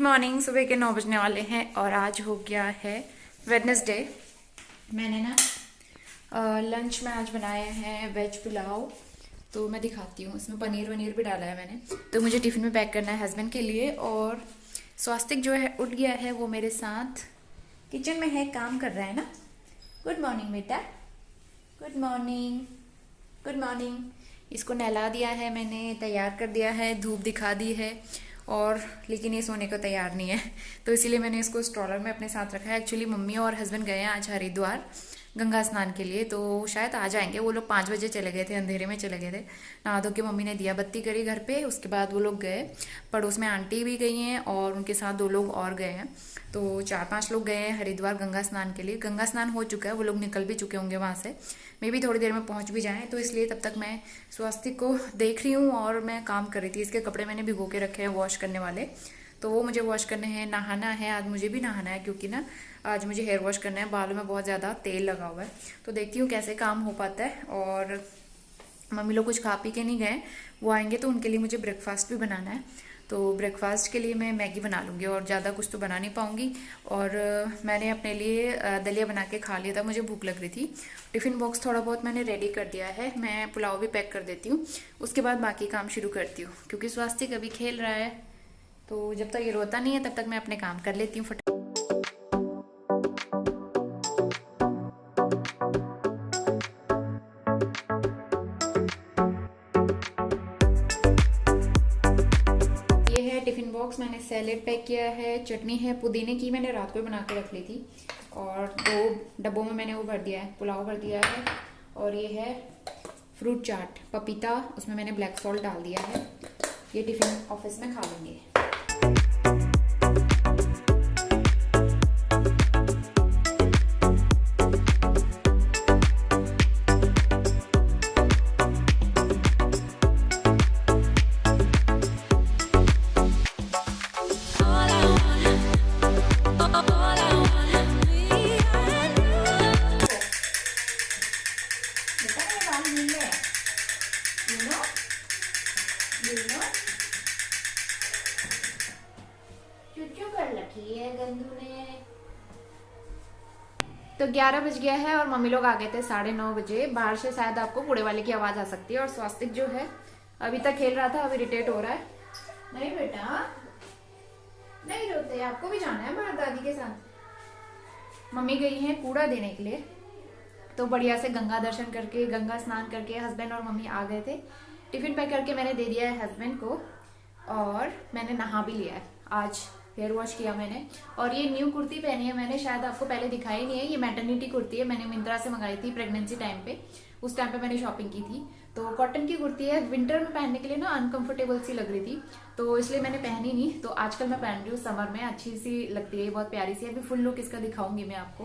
Morning. सुबह के 9 बजने वाले हैं और आज हो गया है वेडनेसडे। मैंने ना लंच में आज बनाया है वेज पुलाव, तो मैं दिखाती हूँ। इसमें पनीर वनीर भी डाला है मैंने। तो मुझे टिफ़िन में पैक करना है हस्बैंड के लिए। और स्वास्तिक जो है उठ गया है, वो मेरे साथ किचन में है, काम कर रहा है ना। गुड मॉर्निंग बेटा, गुड मॉर्निंग, गुड मॉर्निंग। इसको नहला दिया है मैंने, तैयार कर दिया है, धूप दिखा दी है। और लेकिन ये सोने को तैयार नहीं है, तो इसीलिए मैंने इसको स्ट्रॉलर में अपने साथ रखा है। एक्चुअली मम्मी और हस्बैंड गए हैं आज हरिद्वार गंगा स्नान के लिए, तो शायद आ जाएंगे। वो लोग 5 बजे चले गए थे, अंधेरे में चले गए थे। नहा धो के मम्मी ने दिया बत्ती करी घर पे, उसके बाद वो लोग गए। पड़ोस में आंटी भी गई हैं और उनके साथ 2 लोग और गए हैं। तो 4-5 लोग गए हैं हरिद्वार गंगा स्नान के लिए। गंगा स्नान हो चुका है, वो लोग निकल भी चुके होंगे वहाँ से। मे भी थोड़ी देर में पहुँच भी जाएँ, तो इसलिए तब तक मैं स्वास्तिक को देख रही हूँ और मैं काम कर रही थी। इसके कपड़े मैंने भिगो के रखे हैं वॉश करने वाले, तो वो मुझे वॉश करने हैं। नहाना है आज, मुझे भी नहाना है, क्योंकि ना आज मुझे हेयर वॉश करना है। बालों में बहुत ज़्यादा तेल लगा हुआ है, तो देखती हूँ कैसे काम हो पाता है। और मम्मी लोग कुछ खा पी के नहीं गए, वो आएंगे तो उनके लिए मुझे ब्रेकफास्ट भी बनाना है। तो ब्रेकफास्ट के लिए मैं मैगी बना लूँगी और ज़्यादा कुछ तो बना नहीं पाऊँगी। और मैंने अपने लिए दलिया बना के खा लिया था, मुझे भूख लग रही थी। टिफ़िन बॉक्स थोड़ा बहुत मैंने रेडी कर दिया है, मैं पुलाव भी पैक कर देती हूँ, उसके बाद बाकी काम शुरू करती हूँ। क्योंकि स्वास्तिक अभी खेल रहा है, तो जब तक ये रोता नहीं है तब तक मैं अपने काम कर लेती हूँ फटाफट। ये है टिफ़िन बॉक्स, मैंने सैलेड पैक किया है, चटनी है पुदीने की, मैंने रात को बना के रख ली थी। और 2 डब्बों में मैंने वो भर दिया है, पुलाव भर दिया है। और ये है फ्रूट चाट, पपीता, उसमें मैंने ब्लैक सॉल्ट डाल दिया है। ये टिफ़िन ऑफिस में खा लेंगे। चुच्चू कर रखी है गंदू ने। तो 11 बज गया है और मम्मी लोग आ गए थे 9:30 बजे। बाहर से शायद आपको कूड़े वाले की आवाज आ सकती है। और स्वास्तिक जो है अभी तक खेल रहा था, अभी इरिटेट हो रहा है। नहीं बेटा, नहीं रोते, आपको भी जाना है बाहर दादी के साथ। मम्मी गई हैं कूड़ा देने के लिए, तो बढ़िया से गंगा दर्शन करके, गंगा स्नान करके हस्बैंड और मम्मी आ गए थे। टिफिन पैक करके मैंने दे दिया है हस्बैंड को, और मैंने नहा भी लिया है। आज हेयर वॉश किया मैंने। और ये न्यू कुर्ती पहनी है मैंने, शायद आपको पहले दिखाई नहीं है। ये मैटरनिटी कुर्ती है, मैंने मिंत्रा से मंगाई थी प्रेगनेंसी टाइम पे। उस टाइम पे मैंने शॉपिंग की थी। तो कॉटन की कुर्ती है, विंटर में पहनने के लिए ना अनकंफर्टेबल सी लग रही थी, तो इसलिए मैंने पहनी नहीं। तो आजकल मैं पहन रही हूँ, समर में अच्छी सी लगती है, बहुत प्यारी सी। अभी फुल लुक इसका दिखाऊंगी मैं आपको।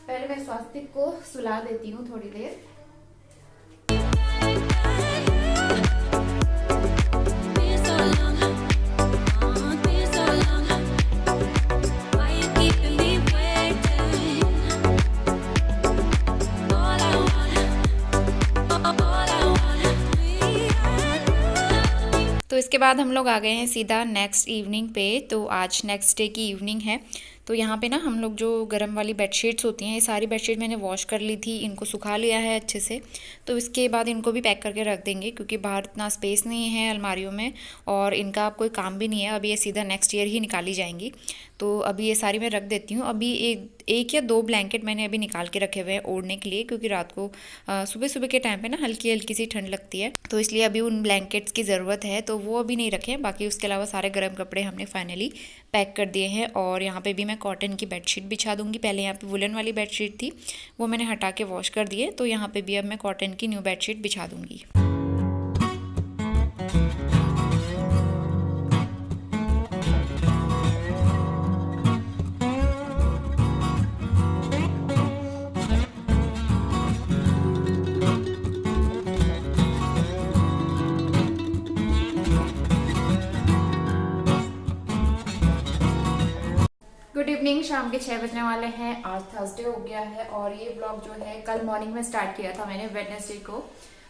पहले मैं स्वास्तिक को सुला देती हूँ थोड़ी देर। तो इसके बाद हम लोग आ गए हैं सीधा नेक्स्ट इवनिंग पे। तो आज नेक्स्ट डे की इवनिंग है। तो यहाँ पे ना हम लोग जो गर्म वाली बेडशीट्स होती हैं, ये सारी बेडशीट मैंने वॉश कर ली थी, इनको सुखा लिया है अच्छे से। तो इसके बाद इनको भी पैक करके रख देंगे, क्योंकि बाहर इतना स्पेस नहीं है अलमारियों में और इनका अब कोई काम भी नहीं है। अभी ये सीधा नेक्स्ट ईयर ही निकाली जाएंगी। तो अभी ये सारी मैं रख देती हूँ। अभी एक या 2 ब्लैंकेट मैंने अभी निकाल के रखे हुए हैं ओढ़ने के लिए, क्योंकि रात को सुबह सुबह के टाइम पे ना हल्की हल्की सी ठंड लगती है, तो इसलिए अभी उन ब्लैंकेट्स की ज़रूरत है, तो वो अभी नहीं रखे हैं। बाकी उसके अलावा सारे गर्म कपड़े हमने फाइनली पैक कर दिए हैं। और यहाँ पे भी मैं कॉटन की बेडशीट बिछा दूँगी। पहले यहाँ पे वुलन वाली बेडशीट थी, वो मैंने हटा के वॉश कर दिए, तो यहाँ पे भी अब मैं कॉटन की न्यू बेडशीट बिछा दूँगी। गुड इवनिंग, शाम के 6 बजने वाले हैं। आज थर्सडे हो गया है और ये ब्लॉग जो है कल मॉर्निंग में स्टार्ट किया था मैंने वेडनेसडे को।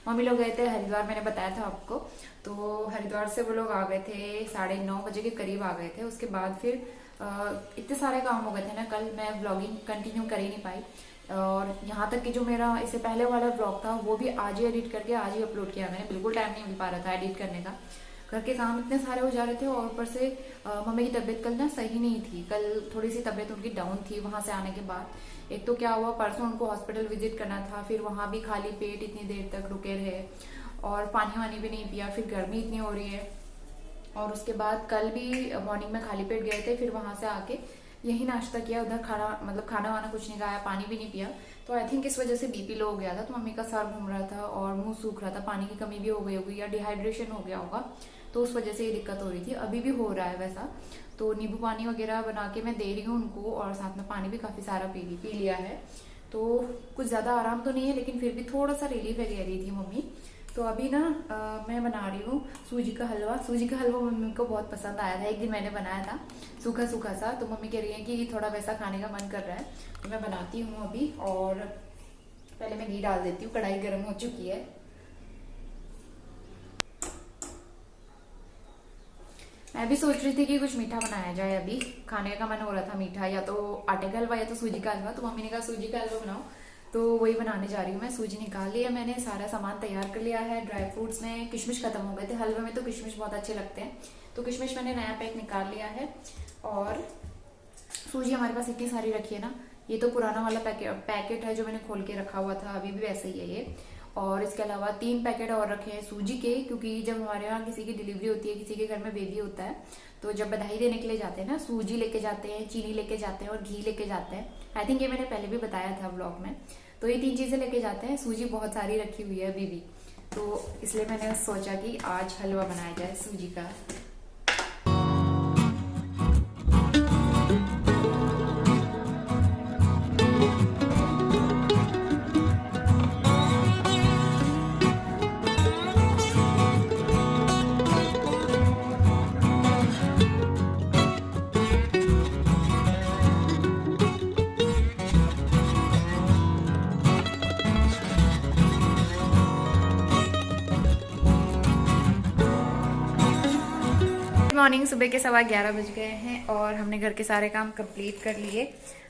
मम्मी लोग गए थे हरिद्वार, मैंने बताया था आपको। तो हरिद्वार से वो लोग आ गए थे 9:30 बजे के करीब आ गए थे। उसके बाद फिर इतने सारे काम हो गए थे ना, कल मैं व्लॉगिंग कंटिन्यू कर ही नहीं पाई। और यहाँ तक कि जो मेरा इससे पहले वाला व्लॉग था वो भी आज ही एडिट करके आज ही अपलोड किया मैंने। बिल्कुल टाइम नहीं मिल पा रहा था एडिट करने का, घर के काम इतने सारे हो जा रहे थे। और ऊपर से मम्मी की तबीयत कल ना सही नहीं थी, कल थोड़ी सी तबीयत उनकी डाउन थी वहां से आने के बाद। एक तो क्या हुआ, परसों उनको हॉस्पिटल विजिट करना था, फिर वहां भी खाली पेट इतनी देर तक रुके रहे और पानी वानी भी नहीं पिया, फिर गर्मी इतनी हो रही है। और उसके बाद कल भी मॉर्निंग में खाली पेट गए थे, फिर वहां से आके यही नाश्ता किया, उधर खाना वाना कुछ नहीं खाया, पानी भी नहीं पिया। तो आई थिंक इस वजह से बीपी लो हो गया था। तो मम्मी का सर घूम रहा था और मुंह सूख रहा था, पानी की कमी भी हो गई होगी या डिहाइड्रेशन हो गया होगा, तो उस वजह से ये दिक्कत हो रही थी। अभी भी हो रहा है वैसा। तो नींबू पानी वगैरह बना के मैं दे रही हूँ उनको, और साथ में पानी भी काफी सारा पी लिया है। तो कुछ ज्यादा आराम तो नहीं है, लेकिन फिर भी थोड़ा सा रिलीफ है, कह रही थी मम्मी। तो अभी ना मैं बना रही हूँ सूजी का हलवा। सूजी का हलवा मम्मी को बहुत पसंद आया था, एक दिन मैंने बनाया था सूखा सूखा सा। तो मम्मी कह रही है कि थोड़ा वैसा खाने का मन कर रहा है, तो मैं बनाती हूँ अभी। और पहले मैं घी डाल देती हूँ, कढ़ाई गर्म हो चुकी है। मैं भी सोच रही थी कि कुछ मीठा बनाया जाए, अभी खाने का मन हो रहा था मीठा, या तो आटे का हलवा या तो सूजी का हलवा। तो मम्मी ने कहा सूजी का हलवा बनाओ, तो वही बनाने जा रही हूँ मैं। सूजी निकाल लिया मैंने, सारा सामान तैयार कर लिया है। ड्राई फ्रूट्स में किशमिश खत्म हो गए थे, हलवे में तो किशमिश बहुत अच्छे लगते हैं, तो किशमिश मैंने नया पैक निकाल लिया है। और सूजी हमारे पास इतनी सारी रखी है ना, ये तो पुराना वाला पैकेट है जो मैंने खोल के रखा हुआ था, अभी भी वैसे ही है ये। और इसके अलावा 3 पैकेट और रखे हैं सूजी के, क्योंकि जब हमारे यहाँ किसी की डिलीवरी होती है, किसी के घर में बेबी होता है, तो जब बधाई देने के लिए जाते हैं ना, सूजी लेके जाते हैं, चीनी लेके जाते हैं और घी लेके जाते हैं। आई थिंक ये मैंने पहले भी बताया था व्लॉग में। तो ये 3 चीजें लेके जाते हैं। सूजी बहुत सारी रखी हुई है अभी भी, तो इसलिए मैंने सोचा कि आज हलवा बनाया जाए सूजी का। मॉर्निंग, सुबह के 11:15 बज गए हैं और हमने घर के सारे काम कंप्लीट कर लिए।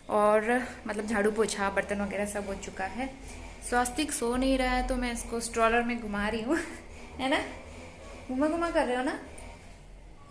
और मतलब झाड़ू पोछा बर्तन वगैरह सब हो चुका है। स्वास्तिक सो नहीं रहा है, तो मैं इसको स्ट्रॉलर में घुमा रही हूँ है ना, घुमा घुमा कर रहे हो ना,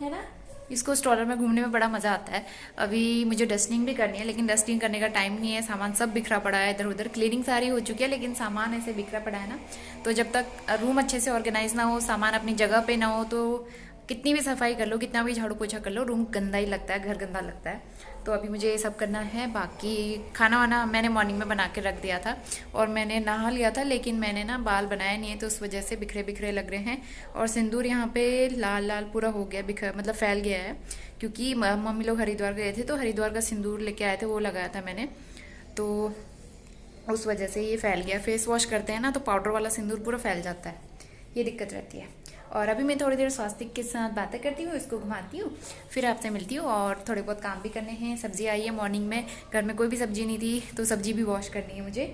है ना। इसको स्ट्रॉलर में घूमने में बड़ा मजा आता है। अभी मुझे डस्टिंग भी करनी है, लेकिन डस्टिंग करने का टाइम नहीं है, सामान सब बिखरा पड़ा है इधर उधर। क्लीनिंग सारी हो चुकी है, लेकिन सामान ऐसे बिखरा पड़ा है ना, तो जब तक रूम अच्छे से ऑर्गेनाइज ना हो, सामान अपनी जगह पे ना हो, तो कितनी भी सफाई कर लो, कितना भी झाड़ू पोछा कर लो, रूम गंदा ही लगता है, घर गंदा लगता है। तो अभी मुझे ये सब करना है। बाकी खाना वाना मैंने मॉर्निंग में बना के रख दिया था, और मैंने नहा लिया था, लेकिन मैंने ना बाल बनाया नहीं है, तो उस वजह से बिखरे बिखरे लग रहे हैं। और सिंदूर यहाँ पे लाल लाल पूरा हो गया, बिखर मतलब फैल गया है, क्योंकि मम्मी लोग हरिद्वार गए थे, तो हरिद्वार का सिंदूर लेके आए थे, वो लगाया था मैंने, तो उस वजह से ये फैल गया। फेस वॉश करते हैं ना, तो पाउडर वाला सिंदूर पूरा फैल जाता है, ये दिक्कत रहती है। और अभी मैं थोड़ी देर स्वास्तिक के साथ बातें करती हूँ, इसको घुमाती हूँ, फिर आपसे मिलती हूँ। और थोड़े बहुत काम भी करने हैं। सब्जी आई है मॉर्निंग में, घर में कोई भी सब्जी नहीं थी, तो सब्जी भी वॉश करनी है मुझे।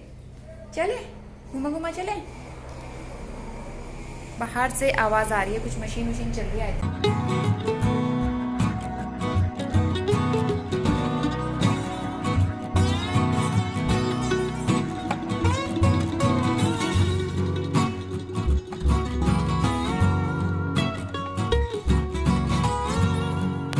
चले घुमा घुमा चले। बाहर से आवाज़ आ रही है, कुछ मशीन वशीन चल रही है।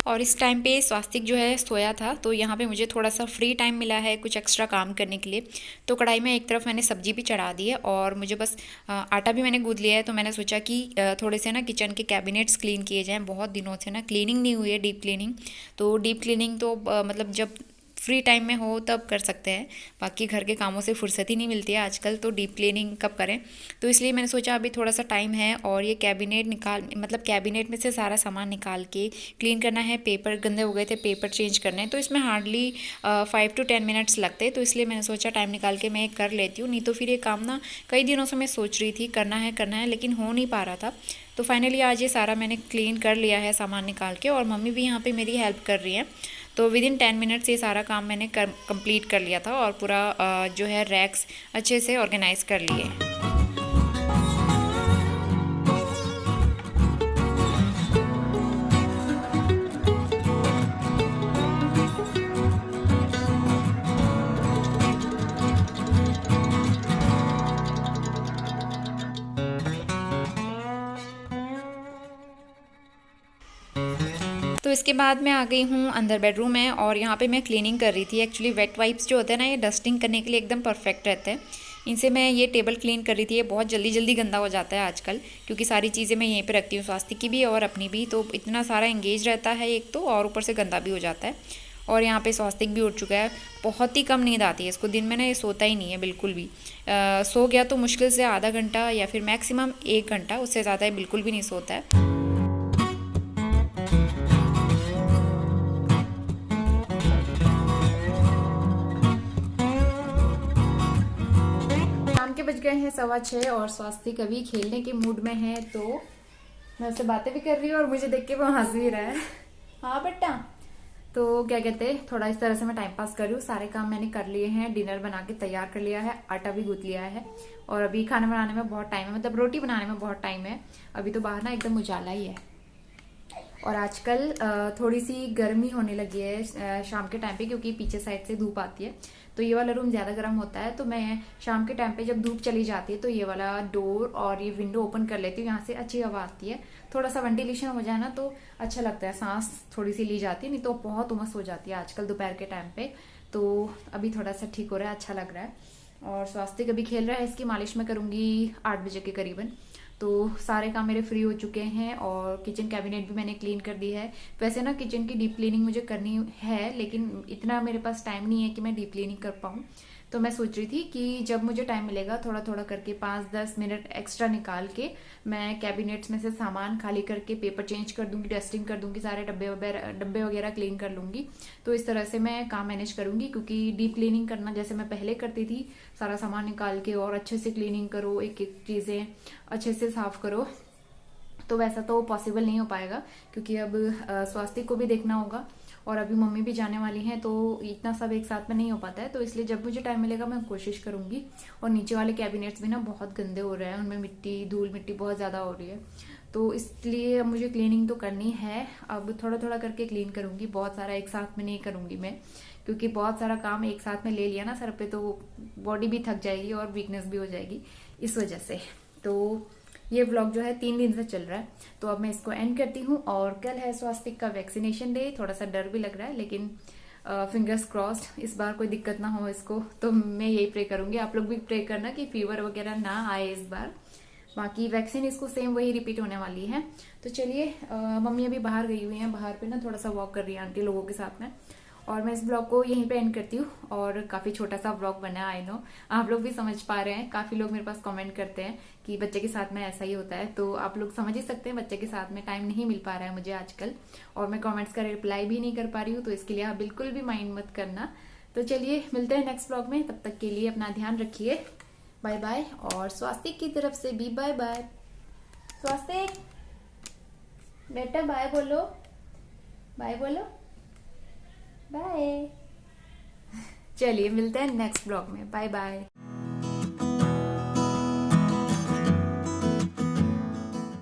और इस टाइम पे स्वास्तिक जो है सोया था, तो यहाँ पे मुझे थोड़ा सा फ्री टाइम मिला है कुछ एक्स्ट्रा काम करने के लिए। तो कढ़ाई में एक तरफ मैंने सब्जी भी चढ़ा दी है, और मुझे बस आटा भी मैंने गूंद लिया है। तो मैंने सोचा कि थोड़े से ना किचन के कैबिनेट्स क्लीन किए जाएँ, बहुत दिनों से ना क्लीनिंग नहीं हुई है, डीप क्लीनिंग। तो डीप क्लीनिंग तो मतलब जब फ्री टाइम में हो तब कर सकते हैं, बाकी घर के कामों से फुर्सत ही नहीं मिलती है आजकल, तो डीप क्लीनिंग कब करें। तो इसलिए मैंने सोचा अभी थोड़ा सा टाइम है, और ये कैबिनेट में से सारा सामान निकाल के क्लीन करना है। पेपर गंदे हो गए थे, पेपर चेंज करने हैं, तो इसमें हार्डली 5 to 10 मिनट्स लगते हैं। तो इसलिए मैंने सोचा टाइम निकाल के मैं कर लेती हूँ, नहीं तो फिर ये काम ना कई दिनों से मैं सोच रही थी करना है, लेकिन हो नहीं पा रहा था। तो फाइनली आज ये सारा मैंने क्लीन कर लिया है सामान निकाल के, और मम्मी भी यहाँ पे मेरी हेल्प कर रही है। तो विदिन 10 मिनट्स ये सारा काम मैंने कंप्लीट कर लिया था, और पूरा जो है रैक्स अच्छे से ऑर्गेनाइज कर लिए। तो इसके बाद मैं आ गई हूँ अंदर बेडरूम में, और यहाँ पे मैं क्लीनिंग कर रही थी। एक्चुअली वेट वाइप्स जो होते हैं ना, ये डस्टिंग करने के लिए एकदम परफेक्ट रहते हैं। इनसे मैं ये टेबल क्लीन कर रही थी। ये बहुत जल्दी जल्दी गंदा हो जाता है आजकल, क्योंकि सारी चीज़ें मैं यहीं पे रखती हूँ, स्वास्थ्य की भी और अपनी भी, तो इतना सारा एंगेज रहता है एक तो, और ऊपर से गंदा भी हो जाता है। और यहाँ पे स्वास्तिक भी उठ चुका है। बहुत ही कम नींद आती है इसको, दिन में ना ये सोता ही नहीं है बिल्कुल भी। सो गया तो मुश्किल से आधा घंटा या फिर मैक्सिमम 1 घंटा, उससे ज़्यादा ये बिल्कुल भी नहीं सोता है। शाम के बज गए हैं 6:15 और स्वास्तिक अभी खेलने के मूड में है, तो मैं उससे बातें भी कर रही हूँ और मुझे देख के वो हंस भी रहा है। हाँ बेटा, तो क्या कहते हैं, थोड़ा इस तरह से मैं टाइम पास कर रही हूँ। सारे काम मैंने कर लिए हैं, डिनर बना के तैयार कर लिया है, आटा भी गूंथ लिया है, और अभी खाना बनाने में बहुत टाइम है, मतलब रोटी बनाने में बहुत टाइम है। अभी तो बाहर ना एकदम उजाला ही है, और आजकल थोड़ी सी गर्मी होने लगी है शाम के टाइम पे, क्योंकि पीछे साइड से धूप आती है, तो ये वाला रूम ज़्यादा गर्म होता है। तो मैं शाम के टाइम पे जब धूप चली जाती है तो ये वाला डोर और ये विंडो ओपन कर लेती हूँ, यहाँ से अच्छी हवा आती है। थोड़ा सा वेंटिलेशन हो जाए ना तो अच्छा लगता है, सांस थोड़ी सी ली जाती है, नहीं तो बहुत उमस हो जाती है आजकल दोपहर के टाइम पे। तो अभी थोड़ा सा ठीक हो रहा है, अच्छा लग रहा है। और स्वास्तिक अभी खेल रहा है, इसकी मालिश मैं करूँगी 8 बजे के करीबन। तो सारे काम मेरे फ्री हो चुके हैं, और किचन कैबिनेट भी मैंने क्लीन कर दी है। वैसे ना किचन की डीप क्लीनिंग मुझे करनी है, लेकिन इतना मेरे पास टाइम नहीं है कि मैं डीप क्लीनिंग कर पाऊँ। तो मैं सोच रही थी कि जब मुझे टाइम मिलेगा थोड़ा थोड़ा करके 5-10 मिनट एक्स्ट्रा निकाल के मैं कैबिनेट्स में से सामान खाली करके पेपर चेंज कर दूंगी, डस्टिंग कर दूंगी, सारे डब्बे वगैरह क्लीन कर लूंगी। तो इस तरह से मैं काम मैनेज करूंगी, क्योंकि डीप क्लीनिंग करना जैसे मैं पहले करती थी, सारा सामान निकाल के और अच्छे से क्लीनिंग करो, एक एक चीजें अच्छे से साफ करो, तो वैसा तो पॉसिबल नहीं हो पाएगा, क्योंकि अब स्वास्थ्य को भी देखना होगा, और अभी मम्मी भी जाने वाली हैं, तो इतना सब एक साथ में नहीं हो पाता है। तो इसलिए जब मुझे टाइम मिलेगा मैं कोशिश करूंगी। और नीचे वाले कैबिनेट्स भी ना बहुत गंदे हो रहे हैं, उनमें मिट्टी धूल मिट्टी बहुत ज़्यादा हो रही है, तो इसलिए अब मुझे क्लीनिंग तो करनी है। अब थोड़ा थोड़ा करके क्लीन करूंगी, बहुत सारा एक साथ में नहीं करूंगी मैं, क्योंकि बहुत सारा काम एक साथ में ले लिया ना सर पे तो बॉडी भी थक जाएगी और वीकनेस भी हो जाएगी इस वजह से। तो ये व्लॉग जो है 3 दिन से चल रहा है, तो अब मैं इसको एंड करती हूँ। और कल है स्वास्तिक का वैक्सीनेशन डे, थोड़ा सा डर भी लग रहा है, लेकिन फिंगर्स क्रॉस्ड इस बार कोई दिक्कत ना हो इसको, तो मैं यही प्रे करूंगी। आप लोग भी प्रे करना कि फीवर वगैरह ना आए इस बार। बाकी वैक्सीन इसको सेम वही रिपीट होने वाली है। तो चलिए, मम्मी अभी बाहर गई हुई है, बाहर पे ना थोड़ा सा वॉक कर रही है आंटी लोगों के साथ में, और मैं इस ब्लॉग को यहीं पे एंड करती हूँ। और काफ़ी छोटा सा ब्लॉग बना है, आई नो आप लोग भी समझ पा रहे हैं। काफ़ी लोग मेरे पास कमेंट करते हैं कि बच्चे के साथ में ऐसा ही होता है, तो आप लोग समझ ही सकते हैं, बच्चे के साथ में टाइम नहीं मिल पा रहा है मुझे आजकल, और मैं कमेंट्स का रिप्लाई भी नहीं कर पा रही हूँ, तो इसके लिए आप बिल्कुल भी माइंड मत करना। तो चलिए मिलते हैं नेक्स्ट ब्लॉग में, तब तक के लिए अपना ध्यान रखिए, बाय बाय। और स्वास्तिक की तरफ से भी बाय बाय। स्वास्तिक बेटा बाय बोलो, बाय बोलो, बाय। चलिए मिलते हैं नेक्स्ट ब्लॉग में, बाय बाय।